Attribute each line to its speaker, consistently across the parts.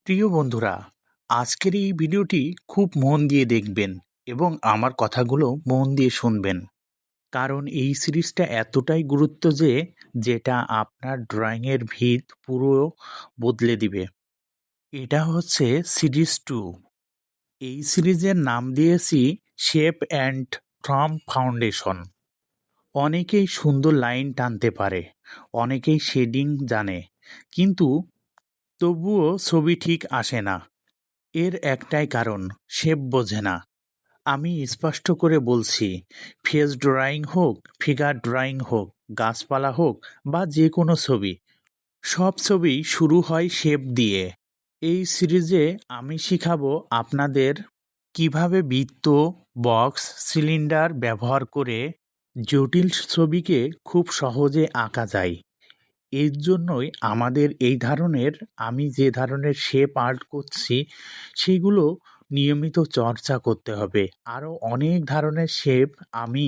Speaker 1: প্রিয় বন্ধুরা, আজকের এই ভিডিওটি খুব মন দিয়ে দেখবেন এবং আমার কথাগুলো মন দিয়ে শুনবেন। কারণ এই সিরিজটা এতটাই গুরুত্ব যেটা আপনার ড্রয়িংয়ের ভিত পুরো বদলে দিবে। এটা হচ্ছে সিরিজ 2। এই সিরিজের নাম দিয়েছি শেপ অ্যান্ড ফর্ম ফাউন্ডেশন। অনেকেই সুন্দর লাইন টানতে পারে, অনেকেই শেডিং জানে, কিন্তু তবুও ছবি ঠিক আসে না। এর একটাই কারণ, শেপ বোঝে না। আমি স্পষ্ট করে বলছি, ফেস ড্রয়িং হোক, ফিগার ড্রয়িং হোক, গাছপালা হোক বা যে কোনো ছবি, সব ছবি শুরু হয় শেপ দিয়ে। এই সিরিজে আমি শিখাবো আপনাদের কিভাবে বৃত্ত, বক্স, সিলিন্ডার ব্যবহার করে জটিল ছবিকে খুব সহজে আঁকা যায়। এর জন্যই আমাদের আমি যে ধরনের শেপ আর্ট করছি সেগুলো নিয়মিত চর্চা করতে হবে। আরও অনেক ধরনের শেপ আমি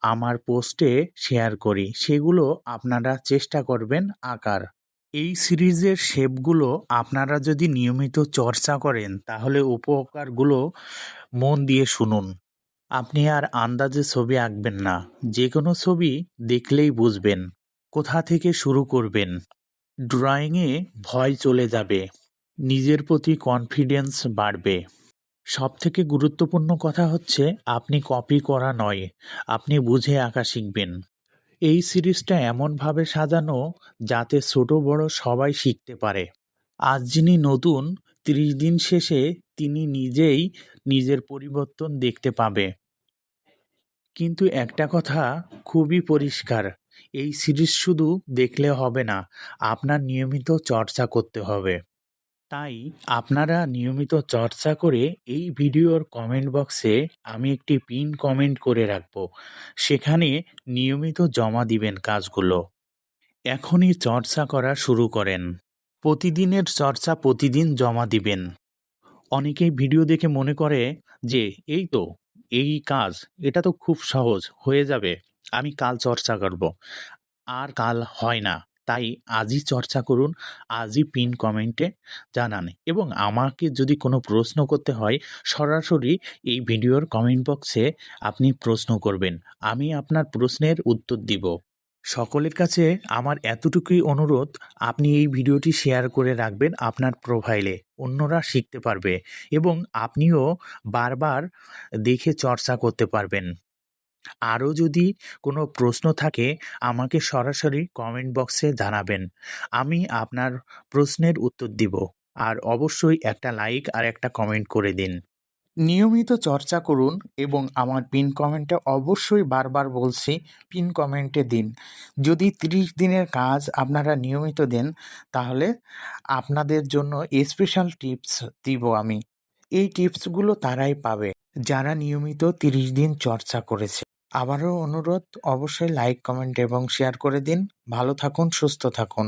Speaker 1: আমার পোস্টে শেয়ার করি, সেগুলো আপনারা চেষ্টা করবেন আঁকার। এই সিরিজের শেপগুলো আপনারা যদি নিয়মিত চর্চা করেন তাহলে উপকারগুলো মন দিয়ে শুনুন। আপনি আর আন্দাজে ছবি আঁকবেন না, যে কোনো ছবি দেখলেই বুঝবেন কোথা থেকে শুরু করবেন। ড্রয়িংয়ে ভয় চলে যাবে, নিজের প্রতি কনফিডেন্স বাড়বে। সবথেকে গুরুত্বপূর্ণ কথা হচ্ছে আপনি কপি করা নয়, আপনি বুঝে আঁকা শিখবেন। এই সিরিজটা এমনভাবে সাজানো যাতে ছোট বড় সবাই শিখতে পারে। আজ যিনি নতুন, 30 দিন শেষে তিনি নিজেই নিজের পরিবর্তন দেখতে পাবে। কিন্তু একটা কথা খুবই পরিষ্কার, এই সিরিজ শুধু দেখলে হবে না, আপনার নিয়মিত চর্চা করতে হবে। তাই আপনারা নিয়মিত চর্চা করে এই ভিডিওর কমেন্ট বক্সে আমি একটি পিন কমেন্ট করে রাখব, সেখানে নিয়মিত জমা দিবেন কাজগুলো। এখনই চর্চা করা শুরু করেন, প্রতিদিনের চর্চা প্রতিদিন জমা দিবেন। অনেকেই ভিডিও দেখে মনে করে যে এই তো, এই কাজ, এটা তো খুব সহজ হয়ে যাবে, আমি কাল চর্চা করব। আর কাল হয় না। তাই আজই চর্চা করুন, আজই পিন কমেন্টে জানান এবং আমাকে যদি কোনো প্রশ্ন করতে হয় সরাসরি এই ভিডিওর কমেন্ট বক্সে আপনি প্রশ্ন করবেন, আমি আপনার প্রশ্নের উত্তর দিব। সকলের কাছে আমার এতটুকুই অনুরোধ, আপনি এই ভিডিওটি শেয়ার করে রাখবেন আপনার প্রোফাইলে, অন্যরা শিখতে পারবে এবং আপনিও বারবার দেখে চর্চা করতে পারবেন। আরও যদি কোনো প্রশ্ন থাকে আমাকে সরাসরি কমেন্ট বক্সে জানাবেন, আমি আপনার প্রশ্নের উত্তর দিব। আর অবশ্যই একটা লাইক আর একটা কমেন্ট করে দিন। নিয়মিত চর্চা করুন এবং আমার পিন কমেন্টে অবশ্যই বারবার বলছি, পিন কমেন্টে দিন। যদি 30 দিনের কাজ আপনারা নিয়মিত দেন তাহলে আপনাদের জন্য স্পেশাল টিপস দিব আমি। এই টিপসগুলো তারাই পাবে যারা নিয়মিত 30 দিন চর্চা করেছে। আবারও অনুরোধ, অবশ্যই লাইক, কমেন্ট এবং শেয়ার করে দিন। ভালো থাকুন, সুস্থ থাকুন।